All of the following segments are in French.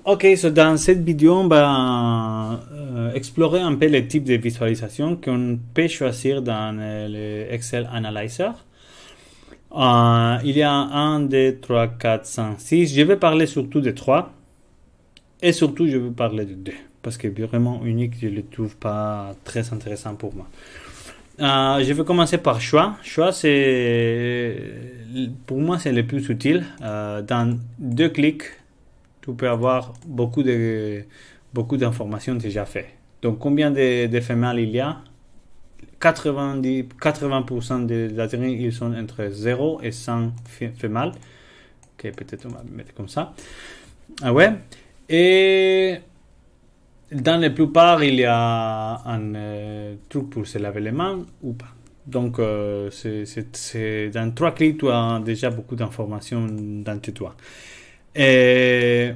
Ok, dans cette vidéo, on va explorer un peu les types de visualisation qu'on peut choisir dans le Excel Analyzer. Il y a 1, 2, 3, 4, 5, 6. Je vais parler surtout de 3. Et surtout, je vais parler de 2. Parce que vraiment unique, je ne le trouve pas très intéressant pour moi. Je vais commencer par choix. Choix, pour moi, c'est le plus utile. Dans 2 clics, tu peux avoir beaucoup d'informations déjà faites. Donc, combien de femelles il y a? 80% de la traîne, ils sont entre 0 et 100 femelles. Ok, peut-être on va mettre comme ça. Ah ouais. Et dans la plupart, il y a un truc pour se laver les mains ou pas. Donc, dans 3 clics, tu as déjà beaucoup d'informations dans tes doigts. Et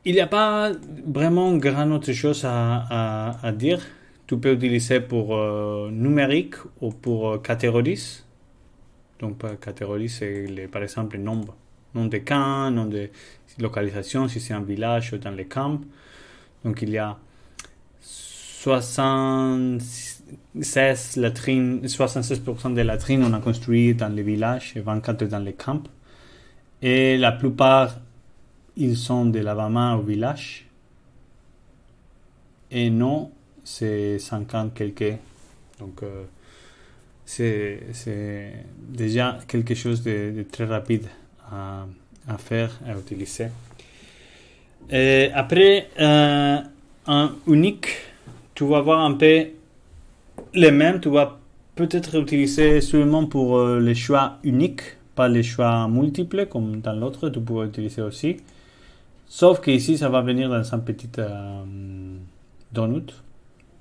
il n'y a pas vraiment grand autre chose à dire. Tu peux utiliser pour numérique ou pour catégories. Donc, catégories, c'est par exemple le nombre de camps, nom de localisation, si c'est un village ou dans les camps. Donc, il y a 76% des latrines on a construit dans les villages et 24 dans les camps. Et la plupart, ils sont de lavement au village. Et non, c'est 50 quelques. Donc, c'est déjà quelque chose de très rapide à faire, à utiliser. Et après, en unique, tu vas voir un peu les mêmes. Tu vas peut-être utiliser seulement pour les choix uniques, pas les choix multiples comme dans l'autre. Tu pourras utiliser aussi. Sauf qu'ici, ça va venir dans un petit donut.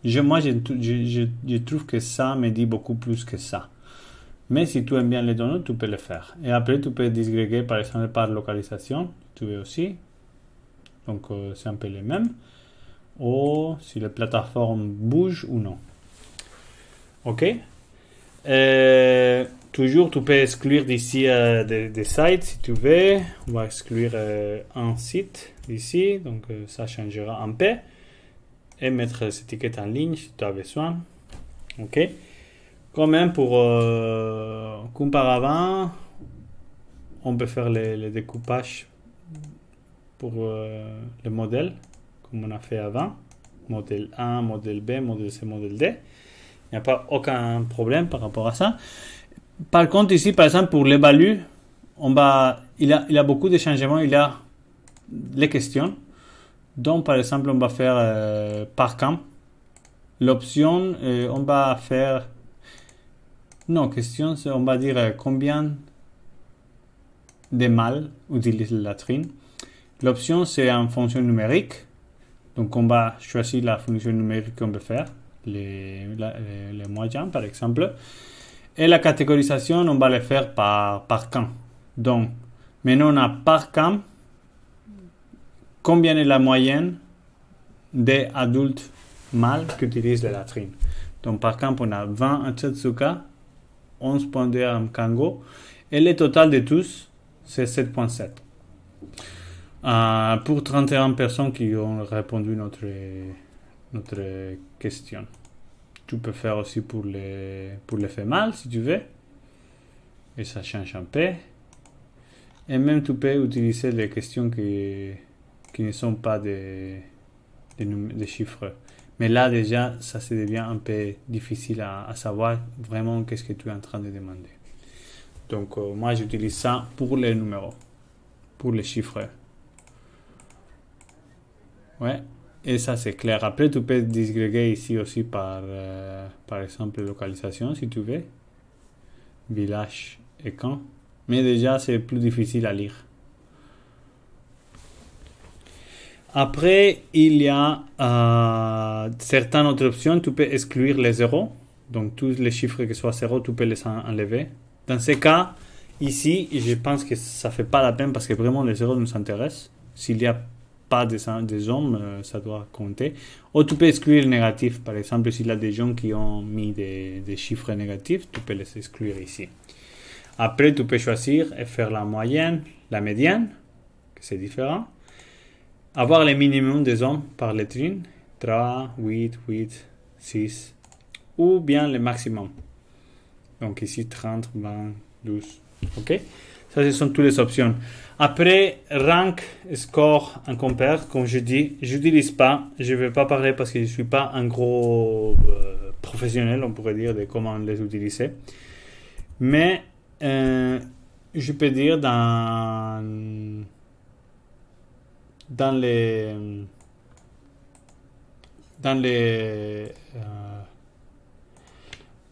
Moi, je trouve que ça me dit beaucoup plus que ça. Mais si tu aimes bien les donuts, tu peux le faire. Et après, tu peux disgréguer, par exemple, par localisation. Tu veux aussi. Donc, c'est un peu les mêmes. Ou si la plateforme bouge ou non. OK. Toujours, tu peux exclure d'ici des sites si tu veux. On va exclure un site d'ici. Donc, ça changera un peu. Et mettre cette étiquette en ligne si tu as besoin. OK. Quand même, comme par avant, on peut faire le découpage pour le modèle, comme on a fait avant. Modèle 1, modèle B, modèle C, modèle D. Il n'y a pas aucun problème par rapport à ça. Par contre, ici, par exemple, pour l'évalue, il y a beaucoup de changements. Il y a les questions. Donc, par exemple, on va faire par camp. L'option, on va faire... Non, question, on va dire combien de mâles utilisent la latrine. L'option, c'est en fonction numérique. Donc, on va choisir la fonction numérique qu'on veut faire. Les moyens, par exemple. Et la catégorisation, on va le faire par camp. Donc, maintenant, on a par camp. Combien est la moyenne des adultes mâles qui utilisent la latrine? Donc, par camp, on a 20 en Chatsuka, 11.2 en Kango, et le total de tous, c'est 7.7. Pour 31 personnes qui ont répondu notre question. Tu peux faire aussi pour les femelles, si tu veux. Et ça change un peu. Et même, tu peux utiliser les questions qui ne sont pas des chiffres. Mais là, déjà, ça se devient un peu difficile à savoir vraiment qu'est-ce que tu es en train de demander. Donc, moi, j'utilise ça pour les numéros, pour les chiffres. Ouais, et ça, c'est clair. Après, tu peux disgréguer ici aussi par exemple, localisation, si tu veux. Village et camp. Mais déjà, c'est plus difficile à lire. Après, il y a certaines autres options. Tu peux exclure les zéros. Donc, tous les chiffres qui soient zéro, tu peux les enlever. Dans ce cas, ici, je pense que ça ne fait pas la peine parce que vraiment, les zéros nous intéressent. S'il n'y a pas des hommes, ça doit compter. Ou tu peux exclure le négatif. Par exemple, s'il y a des gens qui ont mis des chiffres négatifs, tu peux les exclure ici. Après, tu peux choisir et faire la moyenne, la médiane, que c'est différent. avoir le minimum des hommes par lettrine, 3, 8, 8, 6, ou bien le maximum. Donc ici 30, 20, 12. Ok? Ça, ce sont toutes les options. Après, rank, score, en compare, comme je dis, je n'utilise pas. Je ne vais pas parler parce que je ne suis pas un gros professionnel, on pourrait dire, de comment les utiliser. Mais je peux dire dans les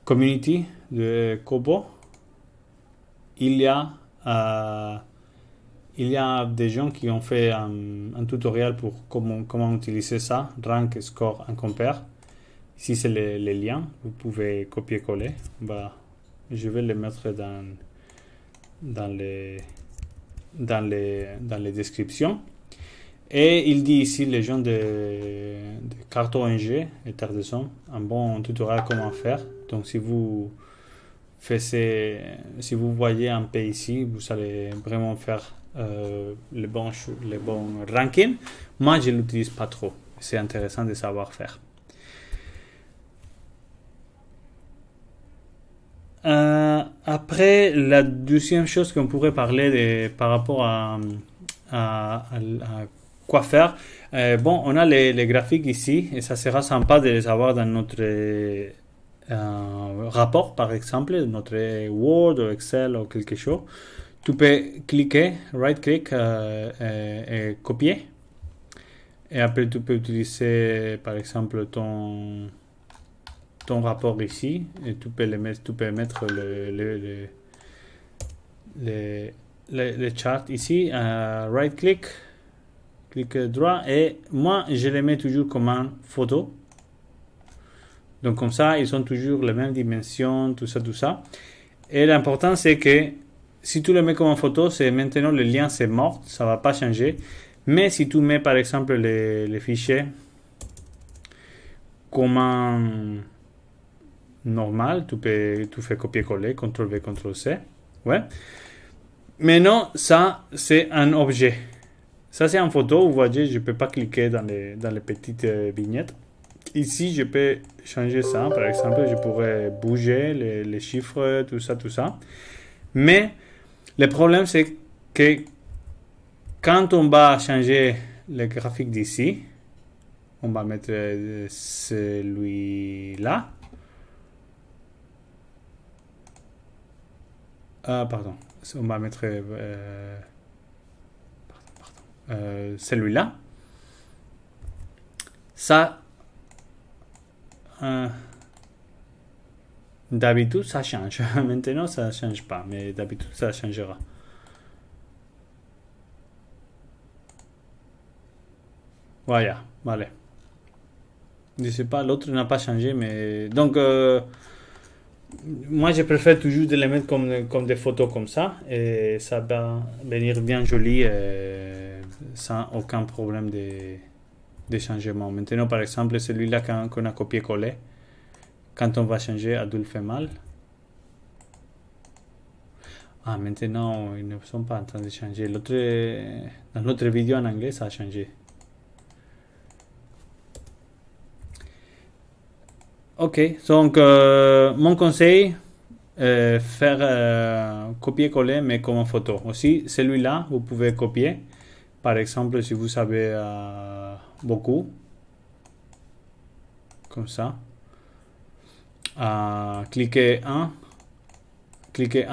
community de Kobo, il y a des gens qui ont fait un tutoriel pour comment utiliser ça, rank, score, en compare. Ici, c'est les liens. Vous pouvez copier-coller. Bah, je vais les mettre dans les descriptions. Et il dit ici, les gens de carte ONG et Terre des Hommes, un bon tutoriel comment faire. Donc, si vous voyez un peu ici, vous allez vraiment faire les bons rankings. Moi, je ne l'utilise pas trop. C'est intéressant de savoir faire. Après, la deuxième chose qu'on pourrait parler par rapport à quoi faire. Bon, on a les graphiques ici et ça sera sympa de les avoir dans notre rapport, par exemple, notre Word ou Excel ou quelque chose. Tu peux cliquer, right-click et copier. Et après, tu peux utiliser, par exemple, ton rapport ici et tu peux mettre les charts ici. Right-click, clic droit et moi, je les mets toujours comme une photo. Donc comme ça, ils ont toujours les mêmes dimensions, tout ça. Et l'important, c'est que si tu le mets comme une photo, c'est maintenant le lien, c'est mort, ça va pas changer. Mais si tu mets par exemple les fichiers comme un normal, tu fais copier-coller, CTRL-V, CTRL-C. Ouais. Maintenant, ça, c'est un objet. Ça, c'est une photo. Vous voyez, je ne peux pas cliquer dans les petites vignettes. Ici, je peux changer ça. Par exemple, je pourrais bouger les chiffres, tout ça. Mais le problème, c'est que quand on va changer le graphique d'ici, on va mettre celui-là. Pardon. On va mettre celui-là. Ça, d'habitude, ça change. Maintenant, ça ne change pas, mais d'habitude, ça changera. Voilà. Je ne sais pas, l'autre n'a pas changé, mais donc moi je préfère toujours de les mettre comme des photos comme ça et ça va venir bien joli sans aucun problème de changement. Maintenant, par exemple, celui-là qu'on a copié-collé, quand on va changer, Adul fait mal. Maintenant, ils ne sont pas en train de changer. Dans l'autre vidéo en anglais, ça a changé. Ok, donc mon conseil, faire copier-coller mais comme en photo. Aussi, celui-là, vous pouvez copier. Par exemple, si vous savez beaucoup, comme ça, cliquez 1, cliquez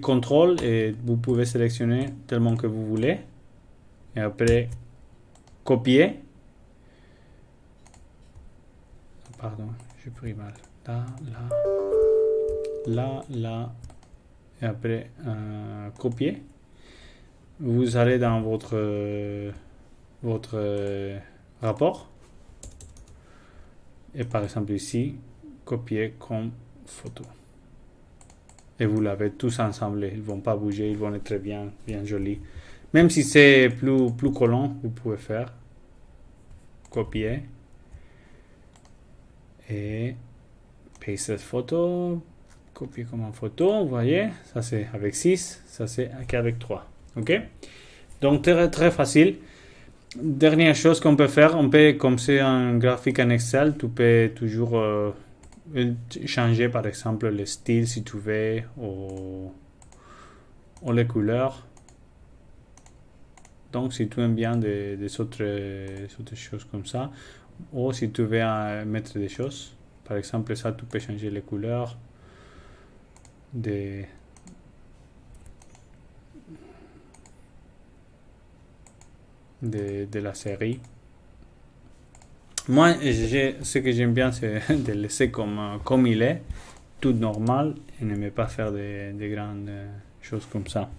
CTRL et vous pouvez sélectionner tellement que vous voulez. Et après, copier. Pardon, j'ai pris mal. Là. Et après, copier. Vous allez dans votre rapport. Et par exemple ici, copier comme photo. Et vous l'avez tous ensemble. Ils ne vont pas bouger, ils vont être bien jolis. Même si c'est plus collant, vous pouvez faire. Copier. Et paste cette photo, copier comme en photo, vous voyez, ça c'est avec 6, ça c'est qu'avec 3. Ok? Donc très, très facile. Dernière chose qu'on peut faire, comme c'est un graphique en Excel, tu peux toujours changer par exemple le style si tu veux ou les couleurs. Donc si tu aimes bien des autres choses comme ça, ou si tu veux mettre des choses, par exemple ça tu peux changer les couleurs de la série. Moi, ce que j'aime bien, c'est de laisser comme il est, tout normal, et ne pas faire des grandes choses comme ça.